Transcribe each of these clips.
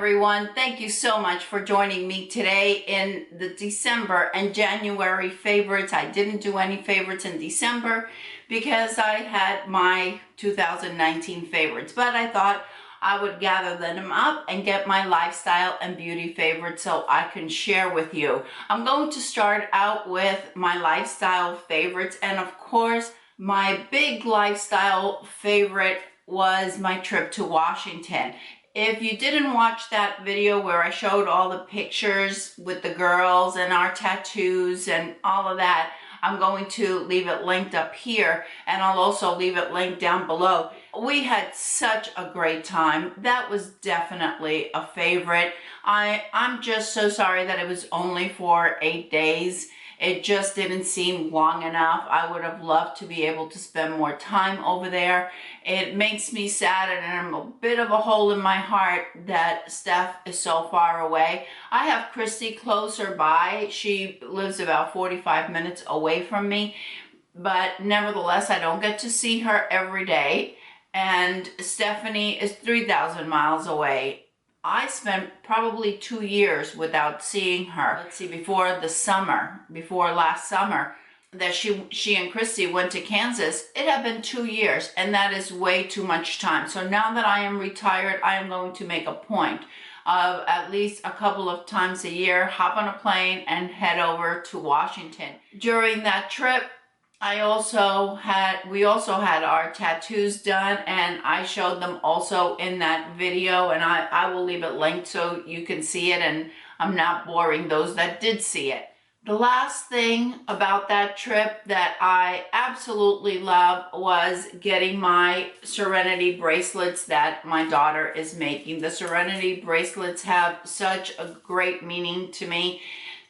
everyone. Thank you so much for joining me today in the December and January favorites. I didn't do any favorites in December because I had my 2019 favorites, but I thought I would gather them up and get my lifestyle and beauty favorites so I can share with you. I'm going to start out with my lifestyle favorites, and of course, my big lifestyle favorite was my trip to Washington. If you didn't watch that video where I showed all the pictures with the girls and our tattoos and all of that, I'm going to leave it linked up here, and I'll also leave it linked down below. We had such a great time. That was definitely a favorite. I'm just so sorry that it was only for 8 days. It just didn't seem long enough. I would have loved to be able to spend more time over there. It makes me sad, and I'm a bit of a hole in my heart that Steph is so far away. I have Christy closer by. She lives about 45 minutes away from me, but nevertheless, I don't get to see her every day. And Stephanie is 3,000 miles away. I spent probably 2 years without seeing her. Let's see, before last summer, that she and Christy went to Kansas, it had been 2 years, and that is way too much time. So now that I am retired, I am going to make a point of at least a couple of times a year, hop on a plane and head over to Washington. During that trip, we also had our tattoos done, and I showed them also in that video, and I will leave it linked so you can see it, and I'm not boring those that did see it. The last thing about that trip that I absolutely love was getting my Serenity bracelets that my daughter is making. The Serenity bracelets have such a great meaning to me.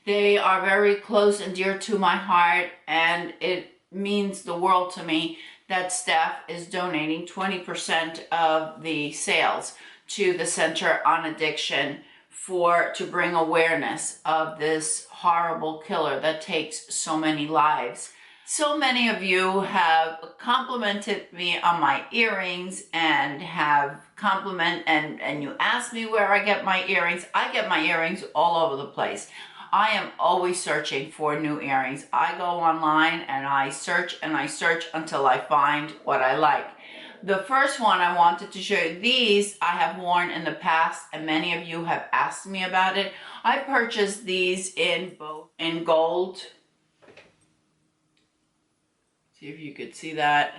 They are very close and dear to my heart, and it means the world to me that Steph is donating 20% of the sales to the Center on Addiction to bring awareness of this horrible killer that takes so many lives. So many of you have complimented me on my earrings and and you asked me where I get my earrings. I get my earrings all over the place. I am always searching for new earrings. I go online and I search until I find what I like. The first one I wanted to show you, these I have worn in the past, and many of you have asked me about it. I purchased these in gold. See if you could see that.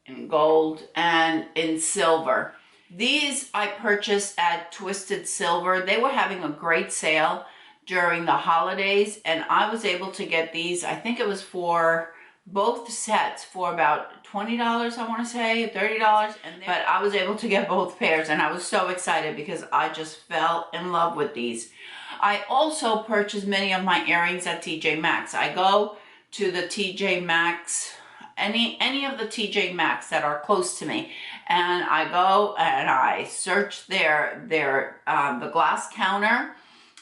In gold and in silver. These I purchased at Twisted Silver. They were having a great sale during the holidays, and I was able to get these, I think it was for both sets for about $20, I want to say, $30, but I was able to get both pairs, and I was so excited because I just fell in love with these. I also purchased many of my earrings at TJ Maxx. I go to the TJ Maxx, any of the TJ Maxx that are close to me, and I go and I search the glass counter.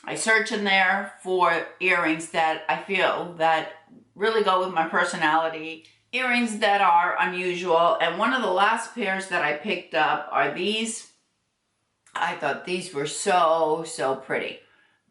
I search in there for earrings that I feel that really go with my personality, earrings that are unusual. And one of the last pairs that I picked up are these. I thought these were so pretty.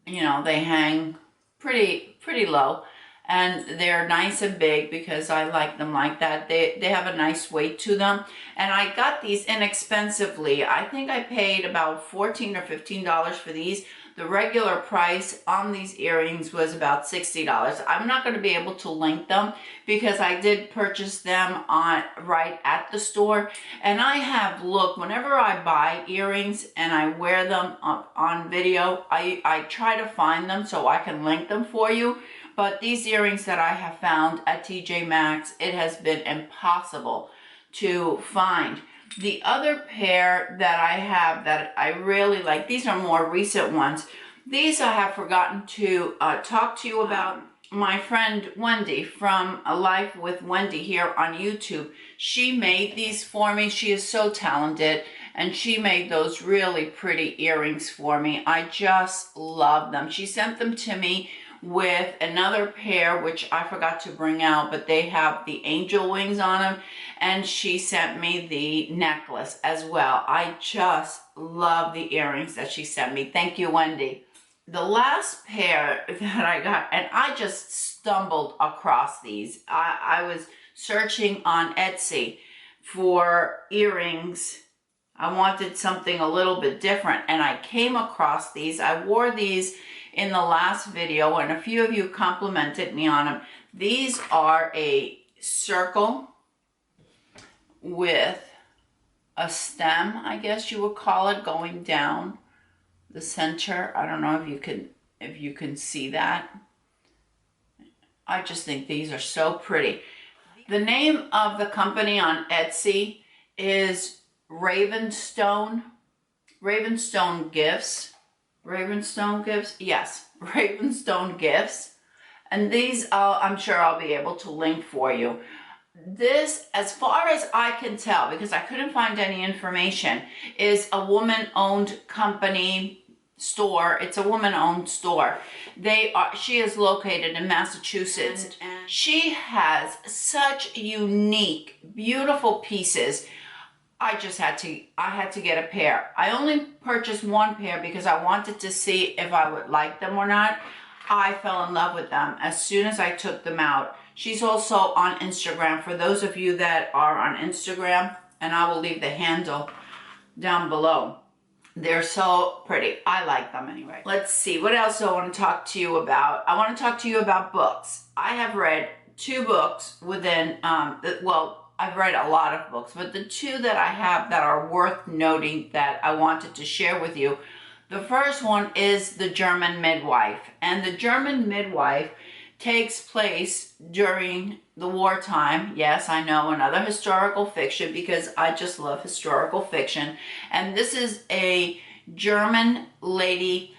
You know, they hang pretty low, and they're nice and big because I like them like that. They have a nice weight to them, and I got these inexpensively. I think I paid about $14 or $15 for these. The regular price on these earrings was about $60. I'm not going to be able to link them because I did purchase them right at the store. And I have looked, whenever I buy earrings and I wear them on video, I try to find them so I can link them for you. But these earrings that I have found at TJ Maxx, it has been impossible to find. The other pair that I have that I really like, these are more recent ones. These I have forgotten to talk to you about. My friend Wendy from A Life with Wendy here on YouTube, she made these for me. She is so talented, and she made those really pretty earrings for me. I just love them. She sent them to me with another pair, which I forgot to bring out, but they have the angel wings on them. And she sent me the necklace as well. I just love the earrings that she sent me. Thank you, Wendy. The last pair that I got, and I just stumbled across these. I was searching on Etsy for earrings. I wanted something a little bit different, and I came across these. I wore these in the last video, and a few of you complimented me on them. These are a circle with a stem, I guess you would call it, going down the center. I don't know if you can see that. I just think these are so pretty. The name of the company on Etsy is Ravenstone Gifts. Ravenstone Gifts? Yes, Ravenstone Gifts. And these, I'm sure I'll be able to link for you. This, as far as I can tell, because I couldn't find any information, is a woman-owned company store. It's a woman-owned store. She is located in Massachusetts. And she has such unique, beautiful pieces. I had to get a pair. I only purchased one pair because I wanted to see if I would like them or not. I fell in love with them as soon as I took them out. She's also on Instagram. For those of you that are on Instagram, and I will leave the handle down below. They're so pretty. I like them anyway. Let's see, what else do I want to talk to you about? I want to talk to you about books. I have read 2 books within, well, I've read a lot of books, but the 2 that I have that are worth noting that I wanted to share with you. The first one is The German Midwife. And The German Midwife takes place during the wartime. Yes, I know, another historical fiction, because I just love historical fiction. And this is a German lady,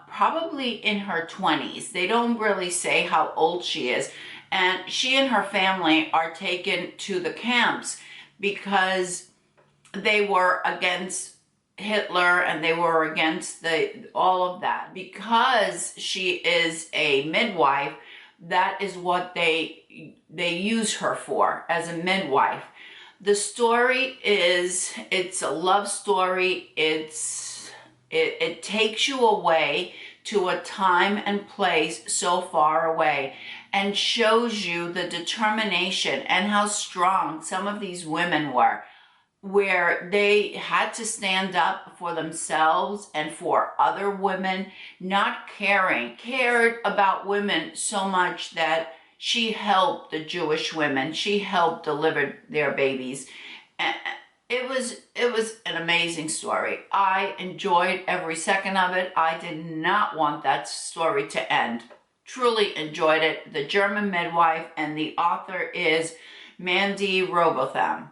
probably in her 20s. They don't really say how old she is. And she and her family are taken to the camps because they were against Hitler and they were against all of that. Because she is a midwife, that is what they use her for, as a midwife. The story is, it's a love story. It takes you away to a time and place so far away and shows you the determination and how strong some of these women were, where they had to stand up for themselves and for other women, not cared about women so much that she helped the Jewish women. She helped deliver their babies. And it was an amazing story. I enjoyed every second of it. I did not want that story to end. Truly enjoyed it. The German Midwife, and the author is Mandy Robotham.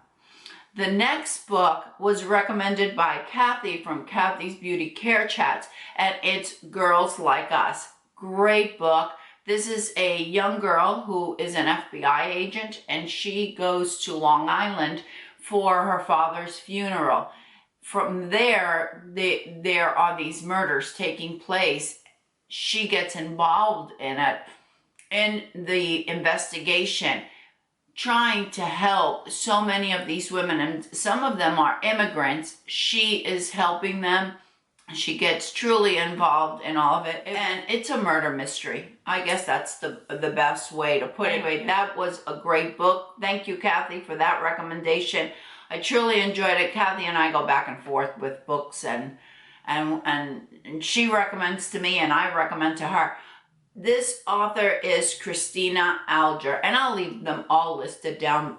The next book was recommended by Kathy from Kathy's Beauty Care Chats, and it's Girls Like Us. Great book. This is a young girl who is an FBI agent, and she goes to Long Island for her father's funeral. From there, there are these murders taking place. She gets involved in it, in the investigation, trying to help so many of these women, and some of them are immigrants. She is helping them. She gets truly involved in all of it, and it's a murder mystery. I guess that's the best way to put it. Anyway, that was a great book. Thank you, Kathy, for that recommendation. I truly enjoyed it. Kathy and I go back and forth with books, and she recommends to me and I recommend to her. This author is Cristina Alger, and I'll leave them all listed down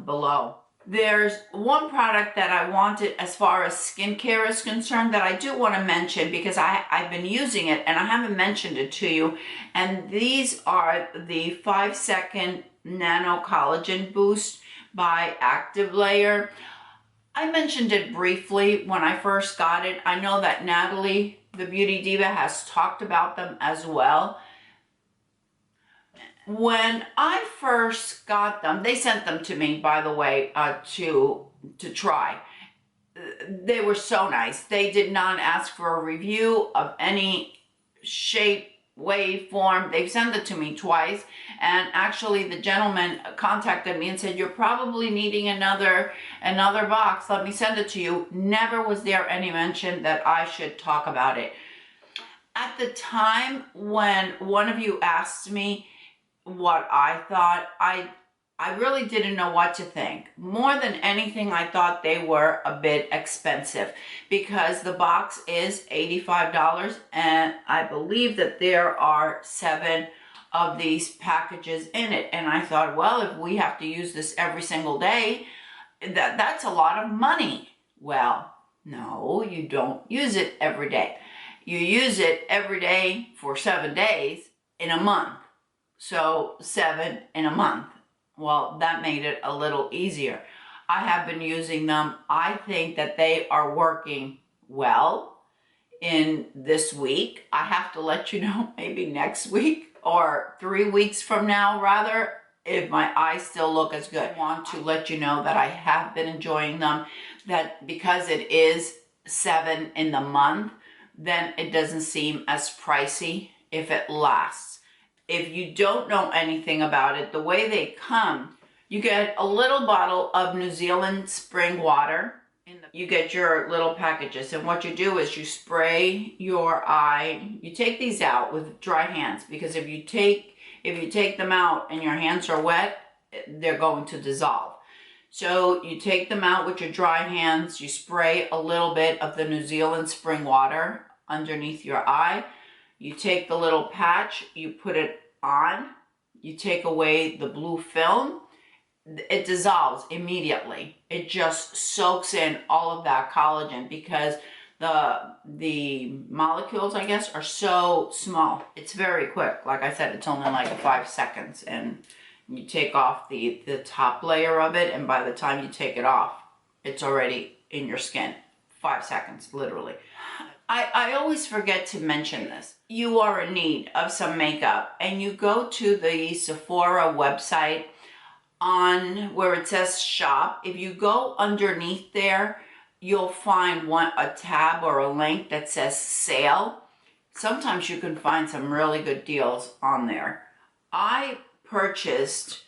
below. There's one product that I wanted as far as skincare is concerned that I do want to mention, because I've been using it and I haven't mentioned it to you. And these are the 5-second Nano Collagen Boost by Acti Layr. I mentioned it briefly when I first got it. I know that Natalie, the Beauty Diva, has talked about them as well. When I first got them, they sent them to me, by the way, to try. They were so nice. They did not ask for a review of any shape, wave form. They've sent it to me twice, and actually the gentleman contacted me and said, you're probably needing another box, let me send it to you. Never was there any mention that I should talk about it. At the time when one of you asked me what I thought, I really didn't know what to think. More than anything, I thought they were a bit expensive because the box is $85, and I believe that there are 7 of these packages in it. And I thought, well, if we have to use this every single day, that's a lot of money. Well, no, you don't use it every day. You use it every day for 7 days in a month. So 7 in a month. Well, that made it a little easier. I have been using them. I think that they are working well in this week. I have to let you know maybe next week or 3 weeks from now, rather, if my eyes still look as good. I want to let you know that I have been enjoying them, that because it is 7 in the month, then it doesn't seem as pricey if it lasts. If you don't know anything about it, the way they come, you get a little bottle of New Zealand spring water. You get your little packages, and what you do is you spray your eye. You take these out with dry hands, because if you take them out and your hands are wet, they're going to dissolve. So you take them out with your dry hands, you spray a little bit of the New Zealand spring water underneath your eye. You take the little patch, you put it on, you take away the blue film, it dissolves immediately. It just soaks in all of that collagen because the molecules, I guess, are so small. It's very quick. Like I said, it's only like 5 seconds, and you take off the top layer of it, and by the time you take it off, it's already in your skin. 5 seconds, literally. I always forget to mention this. You are in need of some makeup, and you go to the Sephora website on where it says shop. If you go underneath there, you'll find a tab or a link that says sale. Sometimes you can find some really good deals on there. I purchased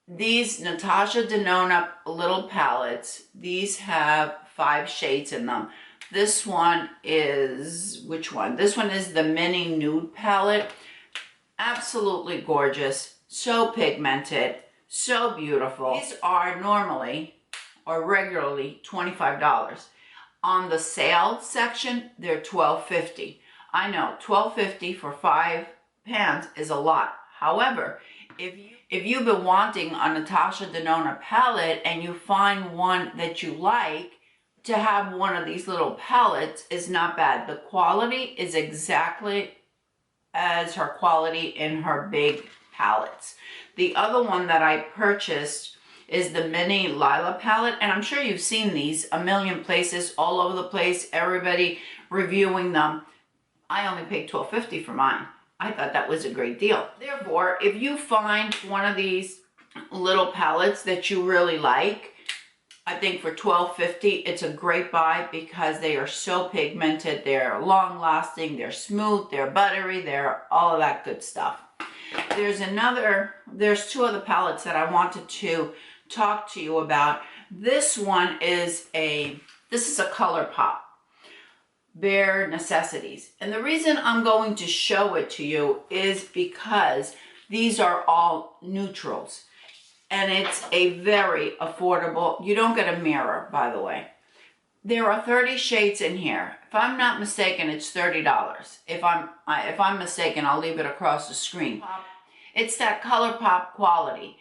these Natasha Denona little palettes. These have 5 shades in them. This one is, which one? This one is the mini nude palette. Absolutely gorgeous, so pigmented, so beautiful. These are normally or regularly $25. On the sale section, they're $12.50. I know $12.50 for 5 pans is a lot. However, if you've been wanting a Natasha Denona palette and you find one that you like, to have one of these little palettes is not bad. The quality is exactly as her quality in her big palettes. The other one that I purchased is the mini Lila palette, and I'm sure you've seen these a million places, all over the place, everybody reviewing them. I only paid $12.50 for mine. I thought that was a great deal. Therefore, if you find one of these little palettes that you really like, I think for $12.50, it's a great buy because they are so pigmented, they're long lasting, they're smooth, they're buttery, they're all of that good stuff. There's 2 other palettes that I wanted to talk to you about. This one is this is a ColourPop, Bare Necessities. And the reason I'm going to show it to you is because these are all neutrals. And it's a very affordable, you don't get a mirror, by the way. There are 30 shades in here. If I'm not mistaken, it's $30. If I'm mistaken, I'll leave it across the screen. It's that ColourPop quality,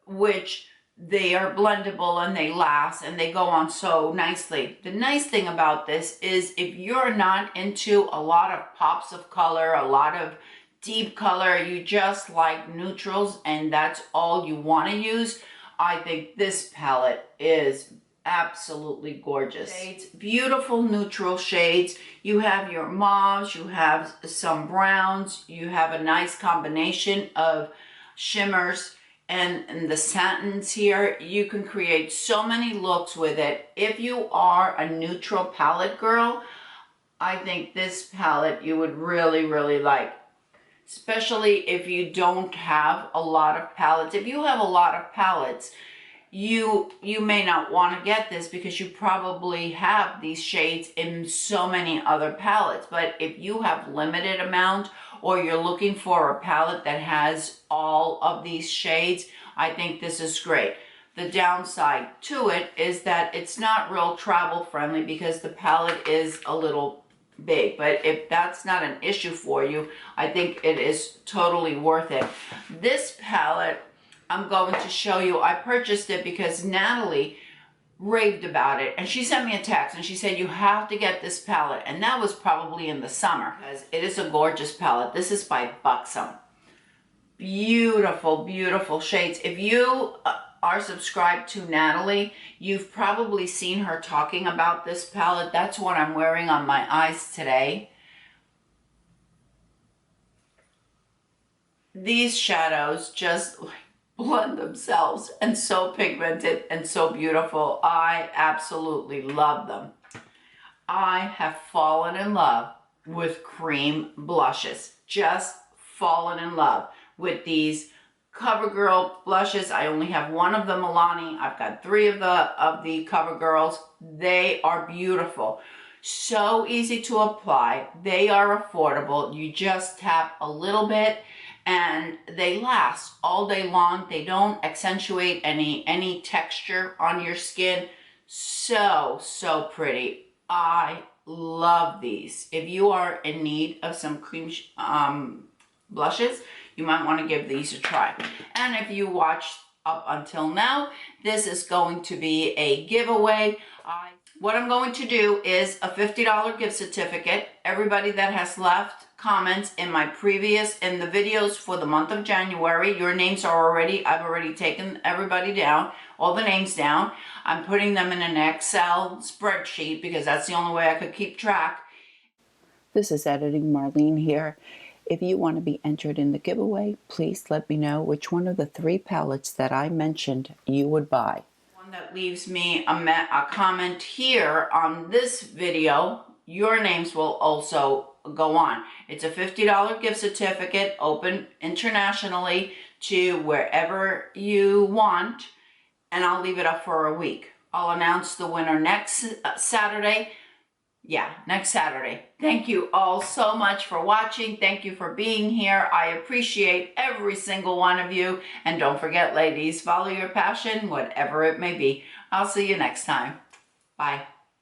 which they are blendable and they last and they go on so nicely. The nice thing about this is if you're not into a lot of pops of color, a lot of deep color, you just like neutrals and that's all you want to use, I think this palette is absolutely gorgeous. Shades, beautiful neutral shades. You have your mauves, you have some browns, you have a nice combination of shimmers and the satins here. You can create so many looks with it. If you are a neutral palette girl, I think this palette you would really, really like. especially if you don't have a lot of palettes. If you have a lot of palettes, you may not want to get this because you probably have these shades in so many other palettes. But if you have limited amount, or you're looking for a palette that has all of these shades, I think this is great. The downside to it is that it's not real travel friendly because the palette is a little big. But if that's not an issue for you, I think it is totally worth it. This palette, I'm going to show you. I purchased it because Natalie raved about it, and she sent me a text and she said, you have to get this palette. And that was probably in the summer, because it is a gorgeous palette. This is by Xoxo. Beautiful, beautiful shades. If you are subscribed to Natalie, you've probably seen her talking about this palette. That's what I'm wearing on my eyes today. These shadows just blend themselves, and so pigmented and so beautiful. I absolutely love them. I have fallen in love with cream blushes. Just fallen in love with these CoverGirl blushes. I only have one of the Milani. I've got 3 of the CoverGirls. They are beautiful. So easy to apply. They are affordable. You just tap a little bit and they last all day long. They don't accentuate any texture on your skin. So pretty. I love these. If you are in need of some cream blushes, you might want to give these a try. And if you watched up until now, this is going to be a giveaway. What I'm going to do is a $50 gift certificate. Everybody that has left comments in the videos for the month of January, your names are I've already taken everybody down, all the names down. I'm putting them in an Excel spreadsheet because that's the only way I could keep track. This is Editing Marlene here. If you want to be entered in the giveaway, please let me know which one of the 3 palettes that I mentioned you would buy. One that leaves me a comment here on this video, your names will also go on. It's a $50 gift certificate, open internationally to wherever you want, and I'll leave it up for a week. I'll announce the winner next Saturday. Yeah, next Saturday. Thank you all so much for watching. Thank you for being here. I appreciate every single one of you. And don't forget, ladies, follow your passion, whatever it may be. I'll see you next time. Bye.